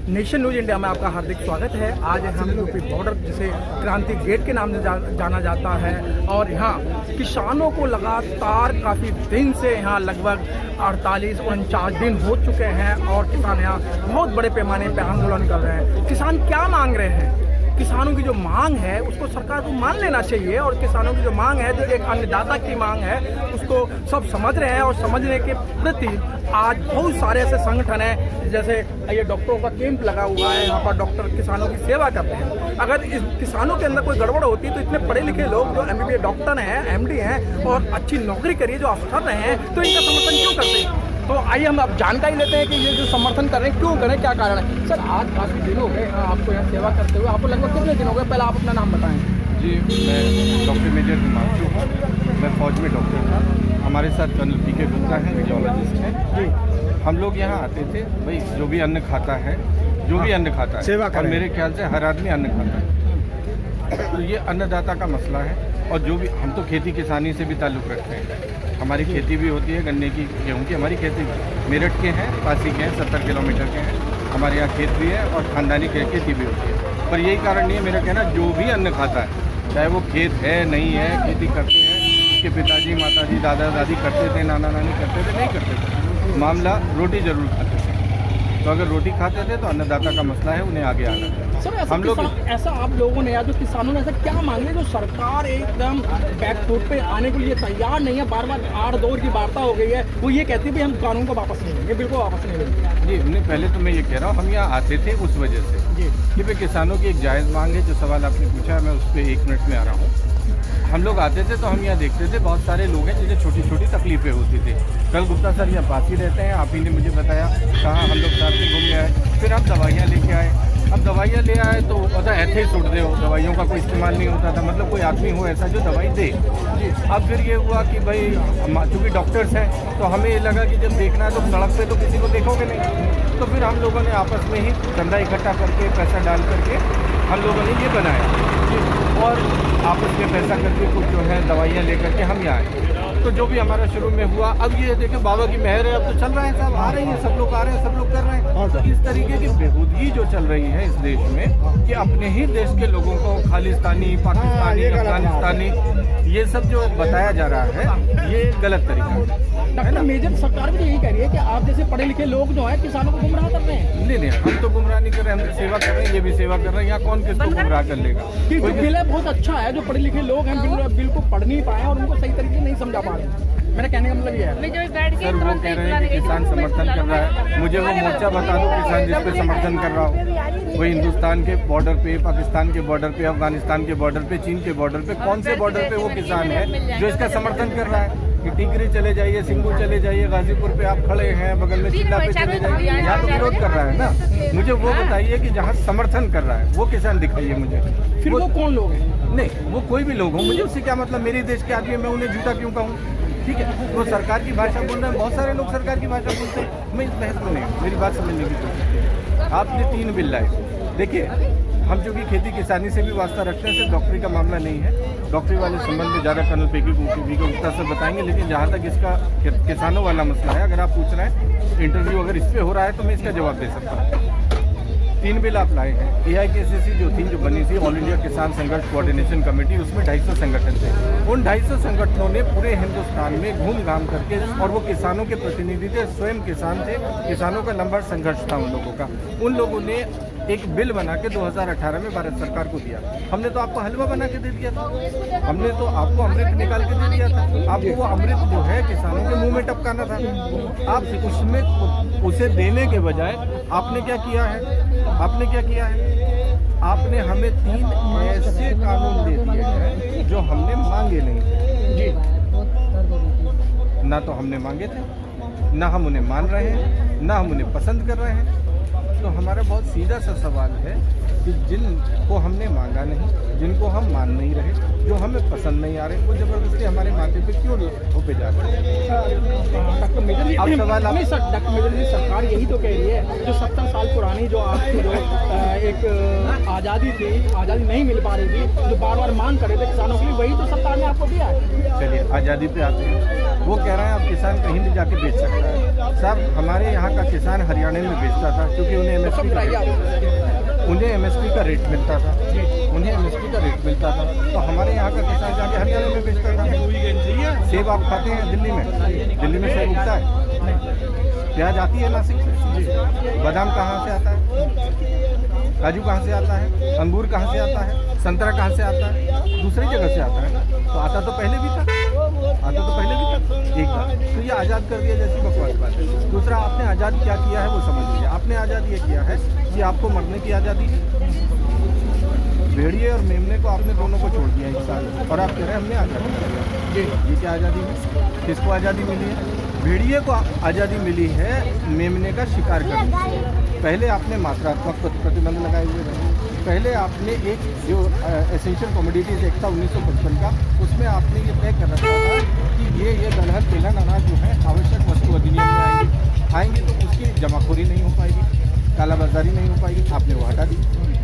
Nation news India में आपका हार्दिक स्वागत है। आज हम यूपी बॉर्डर जिसे क्रांति गेट के नाम से जाना जाता है और यहाँ किसानों को लगातार काफ़ी दिन से यहाँ लगभग 48-49 दिन हो चुके हैं और किसान यहाँ बहुत बड़े पैमाने पर आंदोलन कर रहे हैं। किसान क्या मांग रहे हैं? किसानों की जो मांग है उसको सरकार को मान लेना चाहिए और किसानों की जो मांग है, जो एक अन्नदाता की मांग है, उसको सब समझ रहे हैं और समझने के प्रति आज बहुत सारे ऐसे संगठन हैं, जैसे ये डॉक्टरों का कैंप लगा हुआ है, यहाँ पर डॉक्टर किसानों की सेवा करते हैं। अगर इस किसानों के अंदर कोई गड़बड़ होती तो इतने पढ़े लिखे लोग जो MBBS डॉक्टर हैं, MD हैं और अच्छी नौकरी करिए जो अफसर रहे हैं, तो इनका समर्थन क्यों करते हैं? तो आइए हम अब जानकारी लेते हैं कि ये जो समर्थन कर रहे हैं क्यों करें, क्या कारण है। सर, आज काफ़ी दिन हो गए आपको यहाँ सेवा करते हुए, आपको लगभग कितने दिन हो गए? पहले आप अपना नाम बताएं। जी, मैं डॉक्टर मेजर हिमांशु हूँ। मैं फौज में डॉक्टर था। हमारे साथ कर्नल PK गुप्ता हैं, रेडियोलॉजिस्ट हैं जी। हम लोग यहाँ आते थे, भाई जो भी अन्न खाता है, जो भी अन्न खाता है सेवा और मेरे ख्याल से हर आदमी अन्न खाता है, तो ये अन्नदाता का मसला है। और जो भी हम तो खेती किसानी से भी ताल्लुक़ रखते हैं, हमारी खेती भी होती है, गन्ने की, गेहूँ की हमारी खेती भी। मेरठ के हैं, पासी के हैं, 70 किलोमीटर के हैं। हमारे यहाँ खेत भी है और ख़ानदानी खेती भी होती है। पर यही कारण नहीं है मेरा कहना, जो भी अन्न खाता है, चाहे वो खेत है नहीं है, खेती करते हैं, उसके पिताजी माताजी दादा दादी करते थे, नाना नानी करते थे, नहीं करते थे, मामला रोटी ज़रूर खाते थे। तो अगर रोटी खाते थे तो अन्नदाता का मसला है, उन्हें आगे आना चाहिए। सर, हम लोग ऐसा आप लोगों ने या जो किसानों ने ऐसा क्या मांगे जो सरकार एकदम बैकफुट पे आने के लिए तैयार नहीं है? बार बार 8 दौर की वार्ता हो गई है, वो ये कहती है भी हम कानून को वापस नहीं लेंगे, बिल्कुल वापस नहीं लेंगे। जी, हमने पहले तो मैं ये कह रहा हूँ, हम यहाँ आते थे उस वजह से जी कि भाई किसानों की एक जायज़ मांग है। जो सवाल आपने पूछा है मैं उस पर 1 मिनट में आ रहा हूँ। हम लोग आते थे तो हम यहाँ देखते थे बहुत सारे लोग हैं जिन्हें छोटी छोटी तकलीफ़ें होती थी। कल गुप्ता सर यहाँ पास ही रहते हैं, आप ही ने मुझे बताया, कहाँ हम लोग साथ में घूमने आए, फिर हम दवाइयाँ लेके आए। अब दवाइयाँ ले आए तो पता ऐसे ही सुट दे हो, दवाइयों का कोई इस्तेमाल नहीं होता था, मतलब कोई आदमी हो ऐसा जो दवाई दे। अब फिर ये हुआ कि भाई चूँकि डॉक्टर्स हैं तो हमें ये लगा कि जब देखना है तो सड़क पे तो किसी को देखोगे नहीं, तो फिर हम लोगों ने आपस में ही चंदा इकट्ठा करके, पैसा डाल करके हम लोगों ने ये बनाया और आपस में पैसा करके कुछ जो है दवाइयाँ लेकर के हम यहाँ आए। तो जो भी हमारा शुरू में हुआ, अब ये देखें बाबा की मेहर है, अब तो चल रहा है, सब आ रही है, सब लोग आ रहे हैं, सब लोग कर रहे हैं। इस तरीके की बेहूदगी जो चल रही है इस देश में कि अपने ही देश के लोगों को खालिस्तानी, पाकिस्तानी, अफगानिस्तानी, ये सब जो बताया जा रहा है, ये गलत तरीका है। डॉक्टर मेजर, सरकार भी तो यही कह रही है कि आप जैसे पढ़े लिखे लोग जो है किसानों को गुमराह कर रहे हैं। नहीं, हम तो गुमराह नहीं कर रहे हैं, हम तो सेवा कर रहे हैं, ये भी सेवा कर रहे हैं। यहाँ कौन किसको गुमराह कर लेगा? बिल है बहुत अच्छा है, जो पढ़े लिखे लोग हैं बिल को पढ़ नहीं पाए और उनको सही तरीके से नहीं समझा पा रहे हैं। मेरा कहने का मतलब ये है। सर, वो कह रहे हैं कि किसान समर्थन कर रहा है, मुझे वो मोर्चा बता दो किसान जिस पे समर्थन कर रहा हो। वही हिंदुस्तान के बॉर्डर पे, पाकिस्तान के बॉर्डर पे, अफगानिस्तान के बॉर्डर पे, चीन के बॉर्डर पे, कौन से बॉर्डर पे वो किसान है जो इसका समर्थन कर रहा है? कि टिकरी चले जाइए, सिंगू चले जाइए, गाजीपुर पे आप खड़े हैं, बगल में चिल्ला पे चले जाइए, यहाँ तो विरोध कर रहा है ना। मुझे वो बताइए कि जहाँ समर्थन कर रहा है वो किसान दिखाइए मुझे। फिर वो कौन लोग हैं? नहीं, वो कोई भी लोग हो, मुझे उससे क्या मतलब? मेरे देश के आदमी, मैं उन्हें झूठा क्यों कहूँ? ठीक है, वो सरकार की भाषा बोल रहे हैं, बहुत सारे लोग सरकार की भाषा बोलते हैं, मैं इस बहस में नहीं, मेरी बात समझने की कोशिश कीजिए। आपने 3 बिल लाए, देखिए हम जो कि खेती किसानी से भी वास्ता रखते हैं, सिर्फ डॉक्टरी का मामला नहीं है। डॉक्टरी वाले संबंध में ज़्यादा कर्नल PK गुप्ता से बताएंगे, लेकिन जहाँ तक इसका किसानों वाला मसला है, अगर आप पूछ रहे हैं इंटरव्यू अगर इस पर हो रहा है तो मैं इसका जवाब दे सकता हूँ। 3 बिल आप लाए हैं। AIKCC जो थी, जो बनी थी ऑल इंडिया किसान संघर्ष कोऑर्डिनेशन कमेटी, उसमें 250 संगठन थे। उन 250 संगठनों ने पूरे हिंदुस्तान में घूम घाम करके, और वो किसानों के प्रतिनिधि थे, स्वयं किसान थे, किसानों का लंबा संघर्ष था उन लोगों का। उन लोगों ने एक बिल बना के 2018 में भारत सरकार को दिया। हमने तो आपको हलवा बना के दे दिया था, हमने तो आपको अमृत निकाल के दे दिया था। आपको वो अमृत जो है किसानों के मुंह में टपकाना था। आप उसमें उसे देने के बजाय आपने क्या किया है? आपने हमें 3 ऐसे कानून दे दिए हैं जो हमने मांगे नहीं थे जी। ना तो हमने मांगे थे, ना हम उन्हें मान रहे हैं, ना हम उन्हें पसंद कर रहे हैं। तो हमारा बहुत सीधा सा सवाल है कि जिनको हमने मांगा नहीं, जिनको हम मान नहीं रहे, जो हमें पसंद नहीं आ रहे, वो जबरदस्ती हमारे माथे पे क्यों थोपे जा रहे हैं? डॉक्टर मेजर जी, डॉक्टर मेजर जी, सरकार यही तो कह रही है, जो 70 साल पुरानी जो आपकी जो एक आज़ादी थी, आज़ादी नहीं मिल पा रही थी, जो बार बार मांग कर रहे थे किसानों के लिए, वही तो सरकार ने आपको दिया है। चलिए आज़ादी पे आते हैं। वो कह रहे हैं अब किसान कहीं भी जाके बेच सकता है। साहब हमारे यहाँ का किसान हरियाणा में बेचता था क्योंकि उन्हें एमएसपी का रेट मिलता था, तो हमारे यहाँ का किसान जाके हरियाणा में बेचता था। सेब आप खाते हैं दिल्ली में सेब उगता है, प्याज आती है नासिक से, बादाम कहाँ से आता है, काजू कहाँ से आता है, अंगूर कहाँ से आता है, संतरा कहाँ से आता है, दूसरी जगह से आता है। तो आता तो पहले भी था, एक बार तो ये आज़ाद कर दिया जैसी बकवास बात है। दूसरा, आपने आज़ाद क्या किया है वो समझ लीजिए। आपने आज़ाद ये किया है कि आपको मरने की आज़ादी है, भेड़िए और मेमने को आपने दोनों को छोड़ दिया एक साल, और आप कह रहे हैं हमने आज़ादी। ये क्या आज़ादी है? किसको आज़ादी मिली है? भेड़िए को आज़ादी मिली है मेमने का शिकार करने से। पहले आपने मात्रात्मक प्रतिबंध लगाए हुए थे। पहले आपने एक जो एसेंशियल कमोडिटीज एक्ट था 1955 का, उसमें आपने ये तय कर रखा था कि ये दलहन तिलहन अनाज जो है आवश्यक वस्तु अधिनियम में आएंगे तो उसकी जमाखोरी नहीं हो पाएगी, कालाबाजारी नहीं हो पाएगी। आपने वो हटा दी।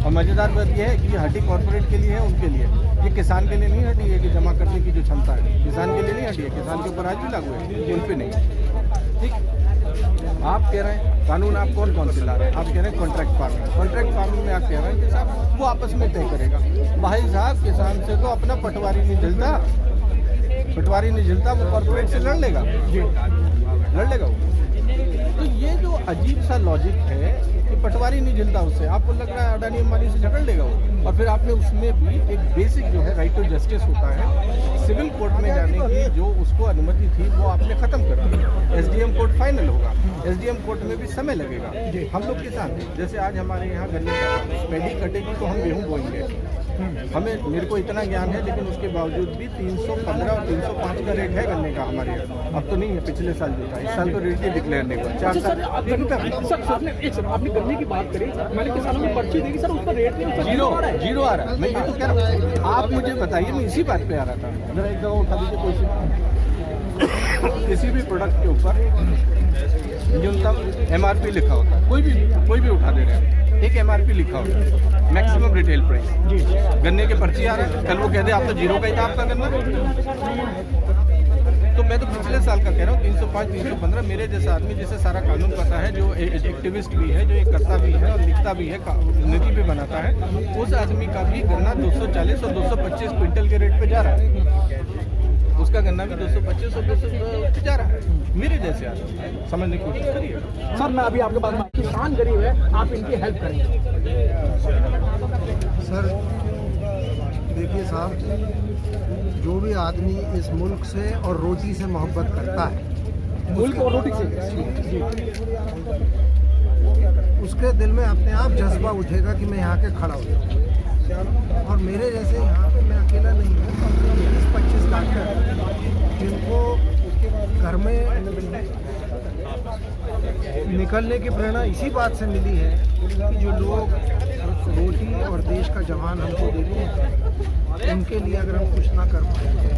और मज़ेदार बात यह है कि ये हटी कॉर्पोरेट के लिए है, उनके लिए, ये किसान के लिए नहीं हटी है कि जमा करने की जो क्षमता है किसान के लिए नहीं हटी है। किसान के ऊपर आज भी लागू है, उन पर नहीं। ठीक, आप कह रहे हैं कानून आप कौन से ला रहे हैं? आप कह रहे हैं कॉन्ट्रैक्ट फार्मिंग में आप कह रहे हैं कि साहब वो आपस में तय करेगा। भाई साहब, किसान से तो अपना पटवारी नहीं झिलता, वो कॉर्पोरेट से लड़ लेगा वो। तो ये जो अजीब सा लॉजिक है कि पटवारी नहीं झिलता उससे, आपको लग रहा है अडानी अंबानी से झगड़ लेगा वो। और फिर आपने उसमें भी एक बेसिक जो है राइट टू जस्टिस होता है, सिविल कोर्ट में जाने की जो उसको अनुमति थी वो आपने खत्म कर दी। एसडीएम कोर्ट फाइनल होगा, एसडीएम कोर्ट में भी समय लगेगा। हम लोग किसान, जैसे आज हमारे यहाँ गन्ने का पैडी कटेगी तो हम गेहूँ बोएंगे। मेरे को इतना ज्ञान है, लेकिन उसके बावजूद भी 315 और 305 का रेट है गन्ने का हमारे यहाँ। अब तो नहीं है, पिछले साल जो था, इस साल तो रेट ही डिक्लेयर नहीं हुआ। 4 साल आपने गन्ने की बात करी, मैंने किसानों को पर्ची देखी सर, उसका रेट नहीं, जीरो आ रहा है। मैं ये तो कह रहा हूँ, आप मुझे बताइए, मैं इसी बात पे आ रहा था। जरा एक जगह उठा दीजिए कोई किसी भी प्रोडक्ट के ऊपर न्यूनतम MRP लिखा होता है, कोई भी उठा दे रहे हैं, एक MRP लिखा होता है, मैक्सिमम रिटेल प्राइस। गन्ने के पर्ची आ रहे हैं, कल वो कहते हैं आप तो जीरो का ही था आपका गन्ना। तो मैं तो पिछले साल का कह रहा हूँ, 305 315। मेरे जैसा आदमी जिसे सारा कानून पता है, जो एक्टिविस्ट भी है, जो एक करता भी है और लिखता भी है, नीति भी बनाता है, उस आदमी का भी गन्ना 240 और 225 क्विंटल के रेट पे जा रहा है। उसका गन्ना भी 225 और 200 पे जा रहा है। मेरे जैसे आदमी समझने की कोशिश करिए। सर मैं अभी आपके पास, किसान गरीब है, आप इनकी हेल्प करेंगे। सर देखिए साहब, जो भी आदमी इस मुल्क से और रोटी से मोहब्बत करता है, मुल्क और रोटी से, उसके दिल में अपने आप जज्बा उठेगा कि मैं यहाँ के खड़ा हो जाऊँ। और मेरे जैसे यहाँ पे मैं अकेला नहीं हूँ, 20-25 डॉक्टर जिनको घर में निकलने की प्रेरणा इसी बात से मिली है कि जो लोग रोटी और देश का जवान हमको देते हैं, उनके लिए अगर हम कुछ ना कर पाएंगे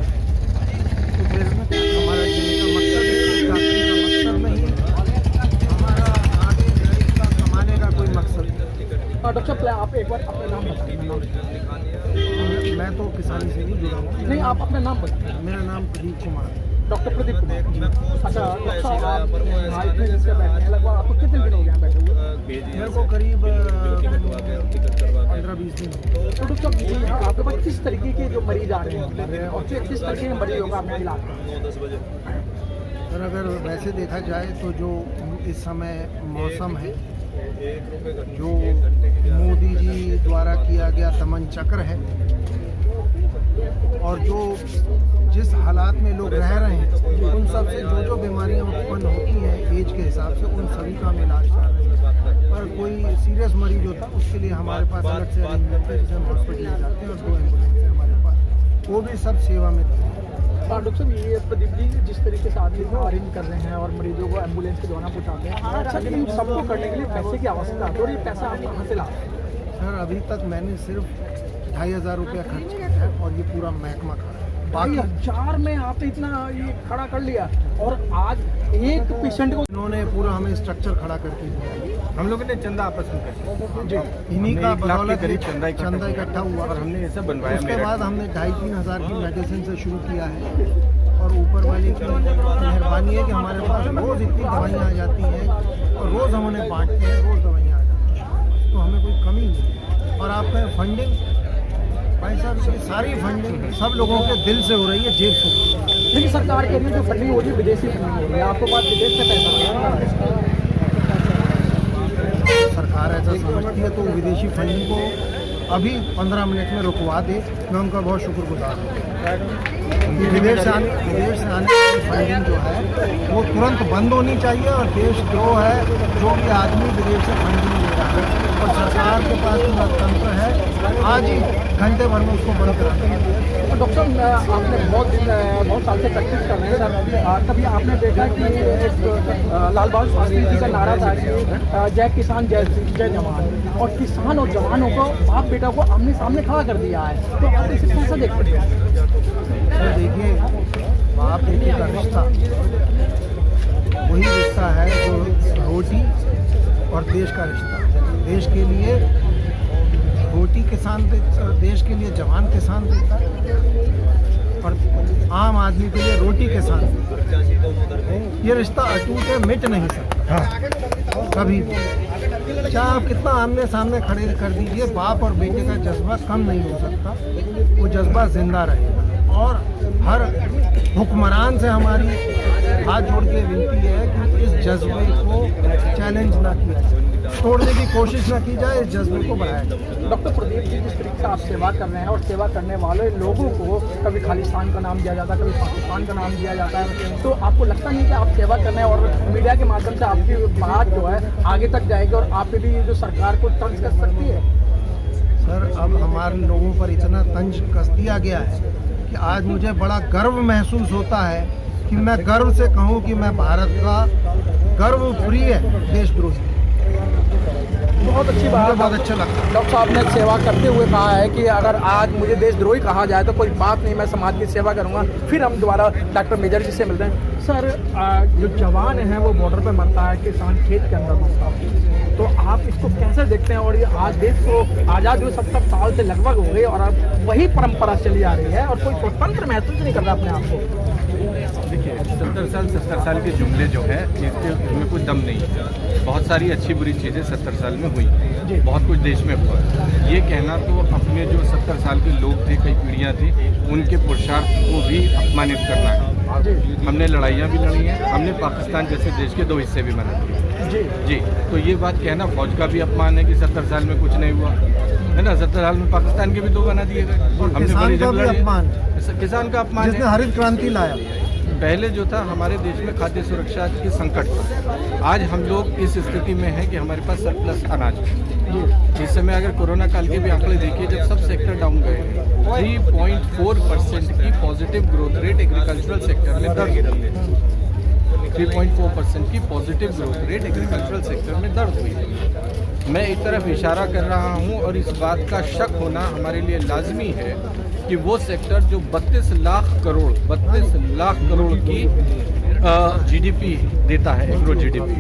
तो फिर हमारा जीने का मकसद है, डॉक्टरी का मकसद नहीं, हमारा आगे का कमाने का कोई मकसद नहीं। डॉक्टर साहब आप एक बार अपना नाम बताइए। मैं तो किसानी से नहीं जुड़ा हूँ। नहीं, आप अपना नाम बताइए। मेरा नाम प्रदीप कुमार है। डॉक्टर प्रदीप कुमार। अच्छा डॉक्टर साहब, आप इतने दिन से बैठे हैं, लगभग आपको कितने दिन हो गए हैं बैठे हुए? मेरे को करीब 15-20 दिन। तो डॉक्टर साहब, यहाँ आपके पास किस तरीके के जो मरीज आ रहे हैं और किस तरीके के मरीज होगा आपके इलाज में? सर अगर वैसे देखा जाए तो जो इस समय मौसम है, जो मोदी जी द्वारा किया गया तमन चक्र है, और जो जिस हालात में लोग रह रहे हैं, उन सब से जो बीमारियां उत्पन्न होती हैं एज के हिसाब से, उन सभी का हम इलाज कर रहे हैं। पर कोई सीरियस मरीज होता है उसके लिए हमारे पास अलग से अरेंजमेंट है, जिसे हम हॉस्पिटल ले जाते हैं और 2 एम्बुलेंस है हमारे पास, वो भी सब सेवा में देते हैं। डॉक्टर साहब, ये प्रदीप जी जिस तरीके से आदमी को अरेंज कर रहे हैं और मरीजों को एम्बुलेंस के द्वारा पहुँचाते हैं, अच्छा लेकिन सबको करने के लिए पैसे की आवश्यकता है, और ये पैसा आप कहाँ से लाते हैं? सर अभी तक मैंने सिर्फ 2500 रुपया खर्च किया है और ये पूरा महकमा खड़ा है। बाकी 2000 में आपने इतना ये खड़ा कर लिया, और आज एक पेशेंट को इन्होंने पूरा हमें स्ट्रक्चर खड़ा करके दिया। हम लोगों ने चंदा आपस में किया, इन्हीं का बदौलत करीब चंदा इकट्ठा हुआ और हमने ये सब बनवाया। उसके बाद हमने 2500-3000 की मेडिसिन से शुरू किया है और ऊपर वाले की मेहरबानी है कि हमारे पास रोज़ इतनी दवाइयाँ आ जाती हैं और रोज़ हम उन्हें बांटते हैं, रोज़ दवाइयाँ आ जाती हैं, तो हमें कोई कमी नहीं है। और आपका फंडिंग भाई साहब, ये सारी फंडिंग सब लोगों के दिल से हो रही है, जेब से। लेकिन सरकार के लिए जो फंडिंग हो रही है विदेशी फंडिंग हो रही है, आपको पास विदेश से पैसा सरकार ऐसा समझती है तो विदेशी फंडिंग को अभी 15 मिनट में रुकवा दे, मैं उनका बहुत शुक्रगुजार हूँ। विदेश से आने वाली फंडिंग जो है वो तुरंत बंद होनी चाहिए और देशद्रोह है जो भी आदमी विदेश से फंडिंग ले रहा है और सरकार के पास पूरा तंत्र है, आज ही घंटे भर में उसको बंद कराना है। तो डॉक्टर साहब, आपने बहुत साल से प्रैक्टिस कर रहे हैं सर, कभी आपने देखा कि एक लाल बहादुर शास्त्री जी का नारा था कि जय किसान जय जवान, और किसान और जवानों को बाप बेटा को आमने सामने खड़ा कर दिया है, तो आप इसे कैसे देखते हैं? सर देखिए, बाप बेटे का रिश्ता वही रिश्ता है जो रोटी और देश का रिश्ता। देश के लिए रोटी किसान देता, देश के लिए जवान किसान देता है और आम आदमी के लिए रोटी किसान देता है। ये रिश्ता अटूट है, मिट नहीं सकता कभी भी। चाहे आप कितना आमने सामने खड़े कर दीजिए, बाप और बेटे का जज्बा कम नहीं हो सकता, वो जज्बा जिंदा रहेगा। और हर हुक्मरान से हमारी हाथ जोड़ के विनती है कि इस जज्बे को चैलेंज ना किया जाए, तोड़ने की कोशिश ना की जाए, इस जज्बे को बढ़ाया जाए। डॉक्टर प्रदीप जी, जिस तरीके से आप सेवा कर रहे हैं और सेवा करने वाले लोगों को कभी खालिस्तान का नाम दिया जाता है, कभी पाकिस्तान का नाम दिया जाता है, तो आपको लगता नहीं कि आप सेवा कर रहे हैं और मीडिया के माध्यम से आपकी बात जो है आगे तक जाएगी और आप पे भी जो सरकार को तंज कर सकती है? सर, अब हमारे लोगों पर इतना तंज कस दिया गया है कि आज मुझे बड़ा गर्व महसूस होता है कि मैं गर्व से कहूं कि मैं भारत का गर्व प्रिय देशद्रोही। बहुत अच्छी बात, बहुत अच्छा लगता है। डॉक्टर साहब ने सेवा करते हुए कहा है कि अगर आज मुझे देशद्रोही कहा जाए तो कोई बात नहीं, मैं समाज की सेवा करूंगा। फिर हम दोबारा डॉक्टर मेजर जी से मिलते हैं। सर, जो जवान है वो बॉर्डर पे मरता है, किसान खेत के अंदर मरता है, तो आप इसको कैसे देखते हैं? और ये आज देश को आज़ाद हुए 70 साल से लगभग हो गए और अब वही परंपरा चली आ रही है और कोई स्वतंत्र महसूस नहीं कर रहा अपने आप को। देखिए, 70 साल के जुमले जो है इसमें कुछ दम नहीं है। बहुत सारी अच्छी बुरी चीज़ें 70 साल में हुई, बहुत कुछ देश में हुआ। ये कहना तो अपने जो 70 साल के लोग थे, कई पीढ़ियाँ थी, उनके पुरुषार्थ को भी अपमानित करना है। हमने लड़ाइयाँ भी लड़ी हैं, हमने पाकिस्तान जैसे देश के 2 हिस्से भी बना दिए जी। तो ये बात कहना फौज का भी अपमान है कि 70 साल में कुछ नहीं हुआ, है ना। 70 साल में पाकिस्तान के भी 2 बना दिए गए। हमने किसान का भी अपमान, किसान का अपमान, जिसने हरित क्रांति लाया। पहले जो था हमारे देश में खाद्य सुरक्षा की संकट था, आज हम लोग इस स्थिति में हैं कि हमारे पास सरप्लस अनाज है। इस समय अगर कोरोना काल के भी आंकड़े देखिए, जब सब सेक्टर डाउन गए, 3.4% की positive growth rate agricultural sector में दर्ज हुई। 3.4% की positive growth rate agricultural sector में दर्ज हुई। मैं एक तरफ इशारा कर रहा हूं और इस बात का शक होना हमारे लिए लाजमी है कि वो सेक्टर जो 32 लाख करोड़ की जीडीपी देता है, एग्रो जीडीपी,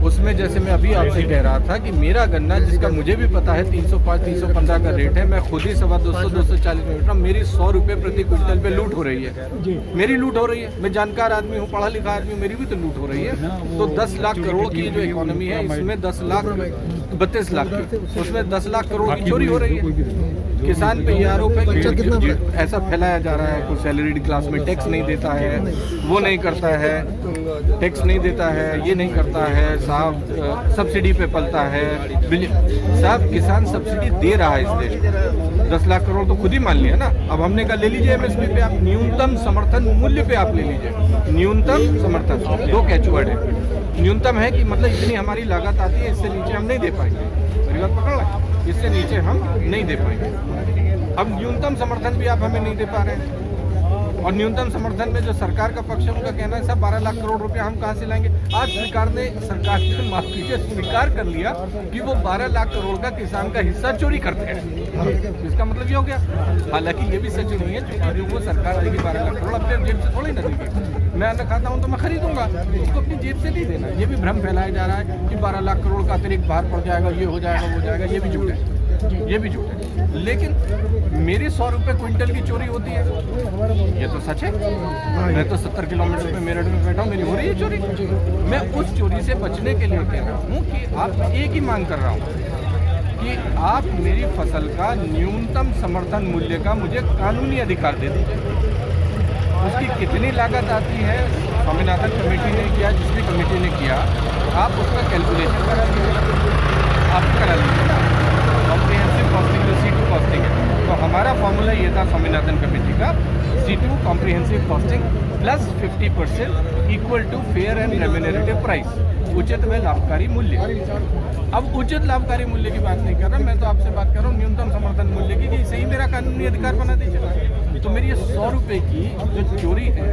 उसमें जैसे मैं अभी आपसे कह रहा था कि मेरा गन्ना, जिसका मुझे भी पता है 305-315 का रेट है, मैं खुद ही 240 में मेरी 100 रुपये प्रति क्विंटल पे लूट हो रही है। मेरी लूट हो रही है, मैं जानकार आदमी हूँ, पढ़ा लिखा आदमी हूँ, मेरी भी तो लूट हो रही है। तो 10 लाख करोड़ की जो इकोनॉमी है, इसमें 32 लाख की, उसमें 10 लाख करोड़ की चोरी हो रही है। किसान पे ये आरोप है कि ऐसा फैलाया जा रहा है, कोई सैलरीड क्लास में टैक्स नहीं देता है, वो नहीं करता है, टैक्स नहीं देता है, ये नहीं करता है, साहब सब्सिडी पे पलता है। साहब, किसान सब्सिडी दे रहा है इस देश में, 10 लाख करोड़ तो खुद ही मान लिया ना। अब हमने कहा ले लीजिए एमएसपी पे, आप न्यूनतम समर्थन मूल्य पे आप ले लीजिए। न्यूनतम समर्थन 2 कैचवर्ड है, न्यूनतम है कि मतलब इतनी हमारी लागत आती है, इससे नीचे हम नहीं दे पाएंगे। मेरी बात पकड़ ला, इससे नीचे हम नहीं दे पाएंगे। अब न्यूनतम समर्थन भी आप हमें नहीं दे पा रहे हैं, और न्यूनतम समर्थन में जो सरकार का पक्ष है उनका कहना है साहब 12 लाख करोड़ रुपया हम कहाँ से लाएंगे। आज सरकार ने माफ कीजिए स्वीकार कर लिया कि वो 12 लाख करोड़ का किसान का हिस्सा चोरी करते हैं। इसका मतलब ये हो गया, हालांकि ये भी सच नहीं है, क्योंकि जो वो सरकार देगी 12 लाख करोड़ अपने जेब से थोड़ी ना देगी। मैं अन्न खाता हूँ तो मैं खरीदूंगा, उसको अपनी जेब से नहीं देना। ये भी भ्रम फैलाया जा रहा है कि 12 लाख करोड़ का अतिरिक्त बाहर पड़ जाएगा, ये हो जाएगा, वो हो जाएगा, ये भी झूठ है। है, ये भी झूठ है। लेकिन मेरी 100 रुपये क्विंटल की चोरी होती है, ये तो सच है। मैं तो 70 किलोमीटर पे मेरठ में बैठा हूँ, मेरी हो रही है चोरी। मैं उस चोरी से बचने के लिए कह रहा हूँ कि आप एक ही मांग कर रहा हूँ कि आप मेरी फसल का न्यूनतम समर्थन मूल्य का मुझे कानूनी अधिकार दे दीजिए। उसकी कितनी लागत आती है स्वामीनाथन कमेटी ने किया, जिस भी कमेटी ने किया, आप उसका कैलकुलेशन करा लीजिए, आप करा लीजिए ना। कॉम्प्रिहेंसिव कॉस्टिंग जो C2 कॉस्टिंग है, तो हमारा फॉर्मूला ये था स्वामीनाथन कमेटी का, C2 comprehensive costing plus 50% equal to fair and remunerative price, उचित व लाभकारी मूल्य। अब उचित लाभकारी मूल्य की बात नहीं कर रहा मैं, तो आपसे बात कर रहा हूँ न्यूनतम समर्थन मूल्य की, कि इसे ही मेरा कानूनी अधिकार बना दीजिए। तो मेरी ये 100 रुपये की जो चोरी है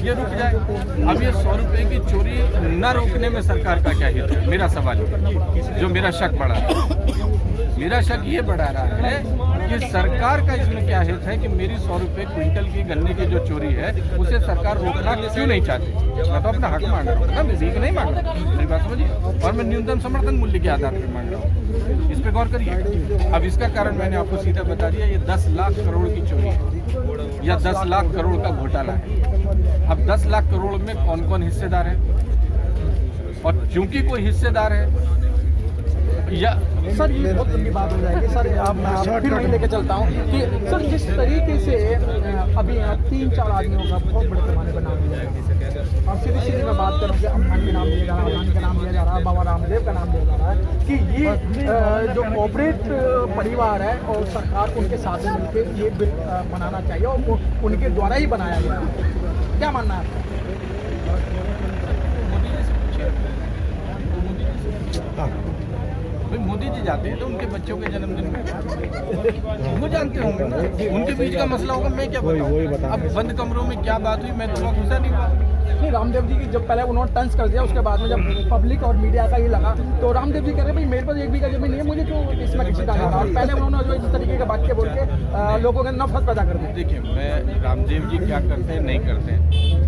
ये रुक जाए। अब ये 100 रुपये की चोरी न रोकने में सरकार का क्या हित है, मेरा सवाल है, जो मेरा शक बढ़ा है। मेरा शक ये बढ़ा रहा है कि सरकार का इसमें क्या हित है कि मेरी 100 रुपये क्विंटल की गन्ने की जो चोरी है उसे सरकार रोकना क्यों नहीं चाहती। मैं तो अपना हक मांग रहा हूँ ना, मैं भीख नहीं मांग रहा हूँ, मेरी बात समझिए। और मैं न्यूनतम समर्थन मूल्य के आधार पर मांग रहा हूँ, इस पर गौर करिए। अब इसका कारण मैंने आपको सीधा बता दिया, ये 10 लाख करोड़ की चोरी है या 10 लाख करोड़ का घोटाला है। अब 10 लाख करोड़ में कौन कौन हिस्सेदार है, और चूंकि कोई हिस्सेदार है या सर ये बहुत लंबी बात हो जाएगी सर। अब मैं फिर वहीं लेके चलता हूँ कि सर जिस तरीके से अभी यहाँ 3-4 आदमियों का बहुत बड़े पैमाने पर नाम लिया है, और सीधी सीधी मैं बात करूँ कि अंबानी का नाम लिया जा रहा है, अदानी का नाम लिया जा रहा है, बाबा रामदेव का नाम लिया जा रहा है, कि ये जो कॉर्पोरेट परिवार है और सरकार उनके साथ में मिलकर ये बिल बनाना चाहिए और उनके द्वारा ही बनाया गया है। क्या मानना है आपका? भाई मोदी जी जाते हैं तो उनके बच्चों के जन्मदिन में वो जानते होंगे ना, उनके बीच का मसला होगा, मैं क्या बताऊं। अब बंद कमरों में क्या बात हुई मैं तो वहाँ घुसा नहीं हुआ। नहीं, रामदेव जी की जब पहले उन्होंने टंच कर दिया, उसके बाद में जब पब्लिक और मीडिया का ये लगा तो रामदेव जी कह रहे भाई मेरे पास 1 बीघा जमीन नहीं है, मुझे क्यों इसमें किसी का नहीं था। और पहले उन्होंने जो इस तरीके के वाक्य बोल के लोगों के नफरत पैदा कर दी। देखिए, मैं रामदेव जी क्या करते हैं नहीं करते हैं,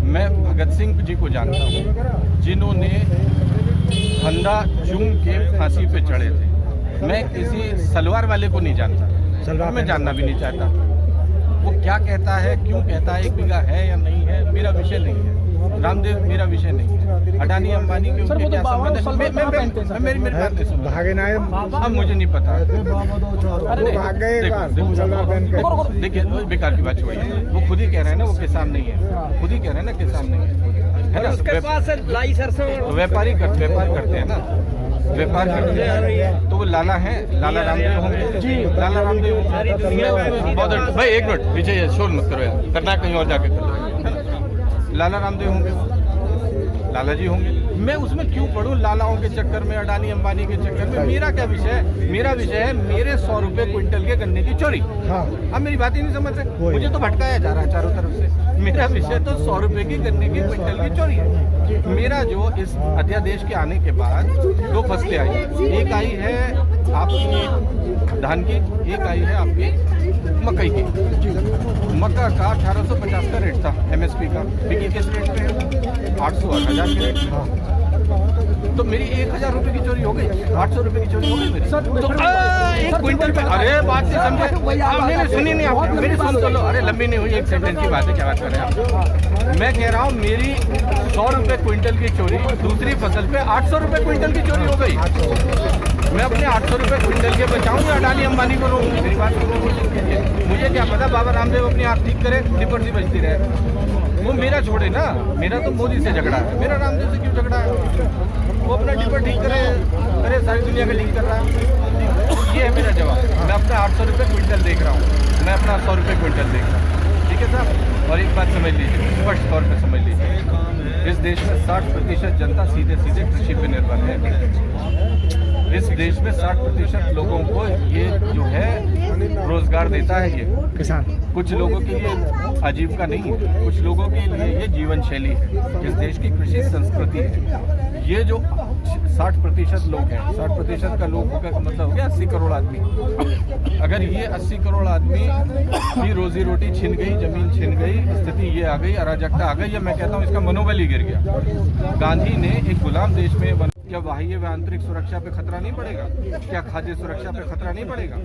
मैं भगत सिंह जी को जानता हूँ जिन्होंने फंदा चूम के फांसी पे चढ़े थे। मैं किसी सलवार वाले को नहीं जानता, मैं जानना भी नहीं चाहता। वो क्या कहता है, क्यों कहता है, 1 बीघा है या नहीं है, मेरा विषय नहीं है। रामदेव मेरा विषय नहीं है। अडानी अंबानी के उनके क्या संबंध है, मेरी बात नहीं सुनो। अब मुझे नहीं पता। देखिए, बेकार की बात छोड़िए, वो खुद ही कह रहे हैं ना वो किसान नहीं है, खुद ही कह रहे हैं ना किसान नहीं है ना। उसके पास लाई सरसों व्यापार करते हैं ना, व्यापार करते हैं तो वो लाला है, लाला रामदेव होंगे जी, लाला रामदेव बहुत। भाई 1 मिनट पीछे शोर मत करो यार, करना कहीं और जाके करो, है ना। लाला रामदेव होंगे, लाला जी होंगे, मैं उसमें क्यों पढ़ूं लालाओं के चक्कर में, अडानी अंबानी के चक्कर में। मेरा क्या विषय है, मेरा विषय है मेरे 100 रुपये क्विंटल के गन्ने की चोरी। अब मेरी बात ही नहीं समझ रहे, मुझे तो भटकाया जा रहा है चारों तरफ से। मेरा विषय तो 100 रुपये की गन्ने की क्विंटल की चोरी है। मेरा जो इस अध्यादेश के आने के बाद 2 फसलें आई, एक आई है आपकी धान की, एक आई है आपकी मकई की। मक्का का 1850 का रेट था MSP का, बिकी किस रेट पे है 800 और 1000 के रेट पे। तो मेरी 1000 रुपये की चोरी हो गई, 800 रुपये की चोरी हो गई मेरी। तो 1 क्विंटल पे, अरे बात नहीं समझे, आपने सुनी नहीं, आप मेरी सुन तो लो। अरे लंबी नहीं हुई, 1 सेकंड की बात है, क्या बात कर रहे हैं आप। मैं कह रहा हूँ मेरी 100 रुपये क्विंटल की चोरी, दूसरी फसल पे 800 रुपये क्विंटल की चोरी हो गई। मैं अपने 800 रुपये क्विंटल के बचाऊंगा, अडानी अंबानी को रोकूंगी। मेरी बात मुझे क्या पता, बाबा रामदेव अपनी आँख ठीक करे, लिपर सी बचती रहे। वो मेरा छोड़े ना, मेरा तो मोदी से झगड़ा है, मेरा रामदेव से क्यों झगड़ा है। वो अपना लिपर ठीक करे, अरे सारी दुनिया का लिंक कर रहा है। ये है मेरा जवाब। मैं अपना 800 रुपये क्विंटल देख रहा हूँ, मैं अपना 100 रुपये क्विंटल देख रहा हूँ, ठीक है साहब। और एक बात समझ लीजिए, स्पष्ट तौर पर समझ लीजिए, इस देश में 60% जनता सीधे सीधे कृषि पर निर्भर है। इस देश में 60% लोगों को ये जो है रोजगार देता है ये किसान। कुछ लोगों के लिए आजीविका नहीं है, कुछ लोगों के लिए ये जीवन शैली है। इस देश की कृषि संस्कृति है। ये जो 60% लोग हैं, 60% का लोगों का मतलब हो गया 80 करोड़ आदमी। अगर ये 80 करोड़ आदमी की रोजी रोटी छिन गई, जमीन छिन गई, स्थिति ये आ गई, अराजकता आ गई, या मैं कहता हूँ इसका मनोबल ही गिर गया। गांधी ने एक गुलाम देश में क्या बाह्य व आंतरिक सुरक्षा पे खतरा नहीं पड़ेगा? क्या खाद्य सुरक्षा पे खतरा नहीं पड़ेगा?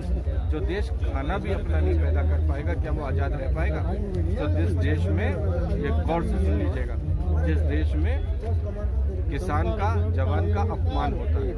जो देश खाना भी अपना नहीं पैदा कर पाएगा, क्या वो आज़ाद रह पाएगा? तो जिस देश में, ये गौर से सुन लीजिएगा, जिस देश में किसान का, जवान का अपमान होता है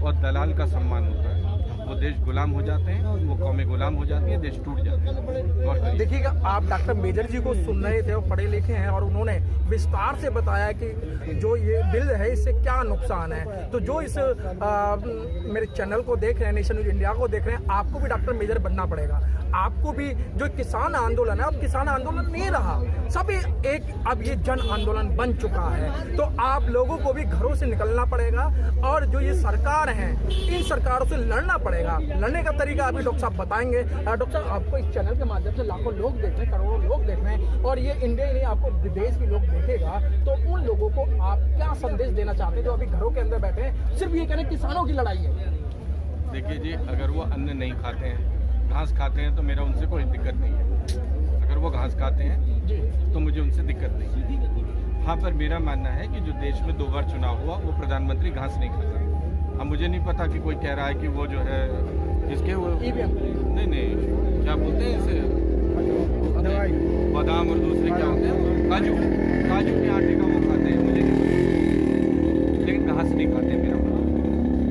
और दलाल का सम्मान होता है, वो देश गुलाम हो जाते हैं, वो कौमें गुलाम हो जाती हैं, देश टूट जाते हैं। देखिएगा, आप डॉक्टर मेजर जी को सुन रहे थे, वो पढ़े लिखे हैं और उन्होंने विस्तार से बताया कि जो ये बिल है इससे क्या नुकसान है। तो जो इस मेरे चैनल को देख रहे हैं, नेशन न्यूज इंडिया को देख रहे हैं, आपको भी डॉक्टर मेजर बनना पड़ेगा। आपको भी जो किसान आंदोलन है, अब किसान आंदोलन नहीं रहा, सब एक अब ये जन आंदोलन बन चुका है। तो आप लोगों को भी घरों से निकलना पड़ेगा और जो ये सरकार है, इन सरकारों से लड़ना पड़ेगा। लड़ने का तरीका अभी डॉक्टर साहब बताएंगे। डॉक्टर साहब, आपको इस चैनल के माध्यम से लाखों लोग देख रहे हैं, करोड़ों लोग देख रहे हैं और ये इंडिया ही नहीं, आपको विदेश भी लोग देखेगा। तो उन लोगों को आप क्या संदेश देना चाहते हैं जो अभी घरों के अंदर बैठे हैं, सिर्फ ये कह रहे हैं किसानों की लड़ाई है? देखिए जी, अगर वो अन्न नहीं खाते हैं, घास खाते हैं, तो मेरा उनसे कोई दिक्कत नहीं है। अगर वो घास खाते हैं तो मुझे उनसे दिक्कत नहीं है। हाँ, पर मेरा मानना है कि जो देश में 2 बार चुनाव हुआ, वो प्रधानमंत्री घास नहीं खाता। अब मुझे नहीं पता कि कोई कह रहा है कि वो जो है इसके वो नहीं, क्या बोलते हैं इसे, बादाम और दूसरे क्या होते हैं, काजू के आटे का वो खाते हैं, मुझे नहीं, लेकिन घास नहीं खाते।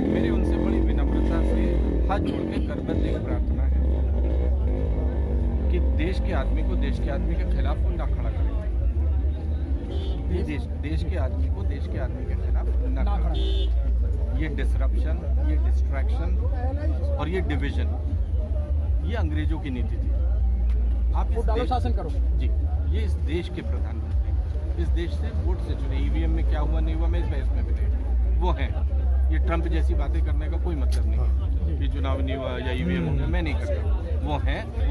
मेरी उनसे बड़ी विनम्रता से हाथ जोड़ के करबद्ध एक प्रार्थना है कि देश के आदमी को देश के आदमी के खिलाफ कोई ना खड़ा करे। देश के आदमी को देश के आदमी के खिलाफ ना खड़ा करे। ये डिसरप्शन, ये डिस्ट्रैक्शन और ये डिवीजन, ये अंग्रेजों की नीति थी। आप वो डालो शासन करो जी। ये इस देश के प्रधानमंत्री, इस देश से वोट से चुने। ईवीएम में क्या हुआ नहीं हुआ मैं इस बहस में भी नहीं, वो हैं। ये ट्रंप जैसी बातें करने का कोई मतलब नहीं है कि चुनाव नहीं हुआ या ईवीएम हो गया, मैं नहीं करता। वो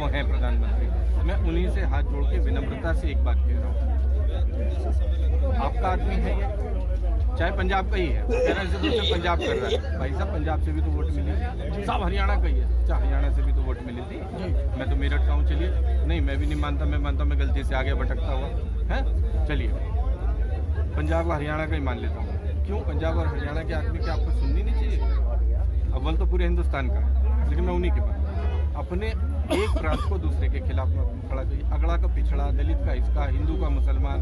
हैं प्रधानमंत्री। मैं उन्हीं से हाथ जोड़ के विनम्रता से एक बात कह रहा हूँ, आपका आदमी है ये, चाहे पंजाब का ही है, पंजाब कर रहा है, भाई साहब पंजाब से भी तो वोट मिली थी, सब हरियाणा का ही है, चाहे हरियाणा से भी तो वोट मिली थी। मैं तो मेरठ का हूँ, चलिए, नहीं मैं भी नहीं मानता, मैं मानता मैं गलती से आगे भटकता हुआ है, चलिए पंजाब और हरियाणा का ही मान लेता हूँ। क्यों? पंजाब और हरियाणा के आदमी की आपको सुननी नहीं चाहिए? अव्वल तो पूरे हिंदुस्तान का है, लेकिन मैं उन्हीं के बात, अपने एक प्रांत को दूसरे के खिलाफ खड़ा करिए। अगड़ा का पिछड़ा, दलित का इसका, हिंदू का मुसलमान,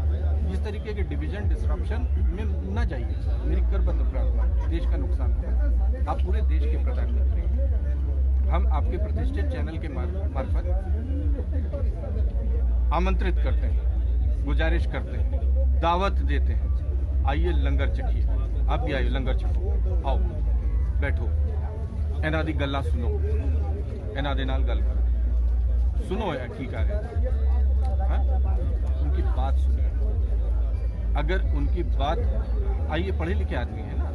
इस तरीके के डिवीजन डिसरप्शन में ना जाइए। मेरी करबद्ध प्रार्थना, देश का नुकसान है। आप पूरे देश के प्रधानमंत्री हैं। हम आपके प्रतिष्ठित चैनल के मार्फत आमंत्रित करते हैं, गुजारिश करते हैं, दावत देते हैं, आइए लंगर चखिए। आप भी आइए, लंगर चखो, आओ बैठो, इन्हां दी गल्लां सुनो, इन्हां दे नाल गल करो, सुनो की कह रहे हैं, उनकी बात सुनिए। अगर उनकी बात, आइए पढ़े लिखे आदमी है ना,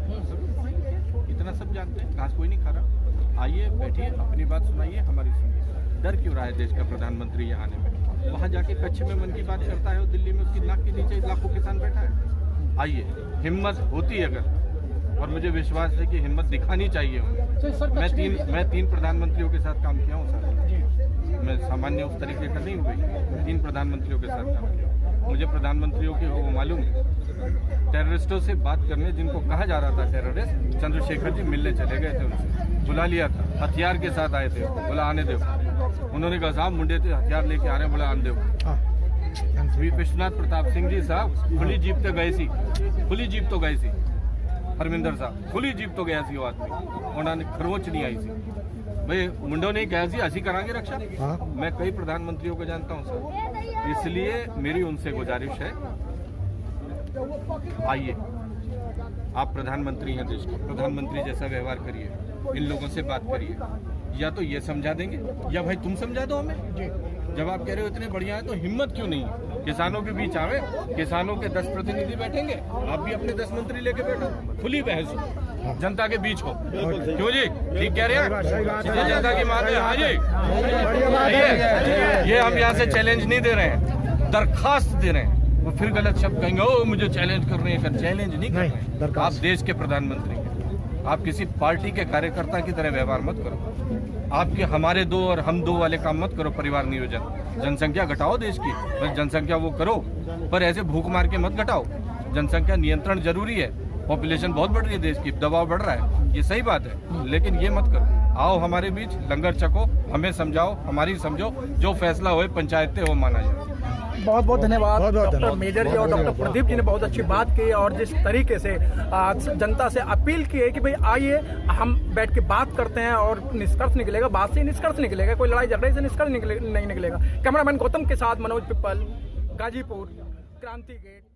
इतना सब जानते हैं, घास कोई नहीं खा रहा, आइए बैठिए, अपनी बात सुनाइए, हमारी सुनिए। डर क्यों रहा है देश का प्रधानमंत्री यहाँ आने में? वहाँ जाके कच्छ में मन की बात करता है और दिल्ली में उसकी नाक के नीचे लाखों किसान बैठा है। आइए, हिम्मत होती है अगर, और मुझे विश्वास है कि हिम्मत दिखानी चाहिए उन्हें। मैं तीन प्रधानमंत्रियों के साथ काम किया हूँ सर, मैं सामान्य उस तरीके का नहीं हुई, 3 प्रधानमंत्रियों के साथ काम किया। मुझे प्रधानमंत्रियों के वो मालूम है, टेररिस्टों से बात करने, जिनको कहा जा रहा था टेररिस्ट, चंद्रशेखर जी मिलने चले गए थे, उनसे बुला लिया था, हथियार के साथ आए थे, बोला आने दो। उन्होंने कहा साहब मुंडे थे, हथियार लेके आ रहे हैं, बोला आने दो। विश्वनाथ प्रताप सिंह जी साहब खुली जीप तो गए सी, खुली जीप तो गए सी, हरमिंदर साहब खुली जीप तो गया सी, वो आदमी उन्होंने खरोच नहीं आई सी, भाई मुंडो नहीं कहा सी असी करांगे रक्षा। मैं कई प्रधानमंत्रियों को जानता हूं सर, इसलिए मेरी उनसे गुजारिश है, आइए, आप प्रधानमंत्री हैं देश के, प्रधानमंत्री जैसा व्यवहार करिए, इन लोगों से बात करिए, या तो ये समझा देंगे या भाई तुम समझा दो हमें। जब आप कह रहे हो इतने बढ़िया है तो हिम्मत क्यों नहीं है? किसानों के बीच आवे, किसानों के 10 प्रतिनिधि बैठेंगे, आप भी अपने 10 मंत्री लेके बैठो, खुली बहस हो, जनता के बीच हो। क्यों जी, ठीक कह रहे हैं? जनता की मांग है। हाँ जी, ये हम यहाँ से चैलेंज नहीं दे रहे हैं, दरखास्त दे रहे हैं। वो फिर गलत शब्द कहेंगे, ओ मुझे चैलेंज कर रहे हैं, चैलेंज नहीं कर रहे हैं। आप देश के प्रधानमंत्री हैं, आप किसी पार्टी के कार्यकर्ता की तरह व्यवहार मत करो, आपके हमारे दो और हम दो वाले काम मत करो। परिवार नियोजन, जनसंख्या घटाओ देश की, बस जनसंख्या वो करो, पर ऐसे भूख मार के मत घटाओ। जनसंख्या नियंत्रण जरूरी है पॉपुलेशन बहुत बढ़ रही है देश की, दबाव बढ़ रहा है, ये सही बात है, लेकिन ये मत करो। आओ हमारे बीच, लंगर छको, हमें समझाओ, हमारी समझो, जो फैसला होए पंचायत हो माना जाए। बहुत बहुत धन्यवाद बहुत बहुत डॉक्टर धन्यवाद। मेजर जी और डॉक्टर प्रदीप जी ने बहुत अच्छी बात की और जिस तरीके से जनता से अपील की है कि भाई आइए हम बैठ के बात करते हैं और निष्कर्ष निकलेगा, बात से निष्कर्ष निकलेगा, कोई लड़ाई झगड़े से निष्कर्ष नहीं निकलेगा। कैमरामैन गौतम के साथ मनोज पिप्पल, गाजीपुर, क्रांति गेट।